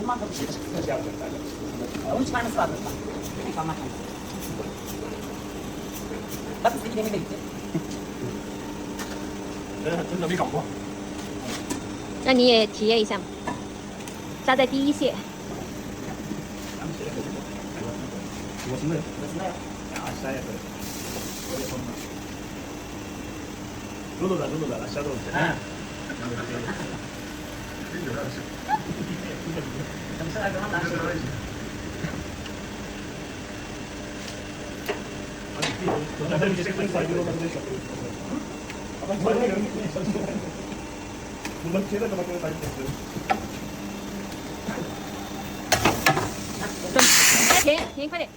duman da dışarı çıksın şey yapacaklar. Onu çıkarması lazım. Tamam. Bak üstteki demir de gitti. 真的没搞过。那你也体验一下嘛，扎在第一线。我是那个，啊，下一回。录到了，下到了。嗯。怎么现在跟他拿手？停，快点。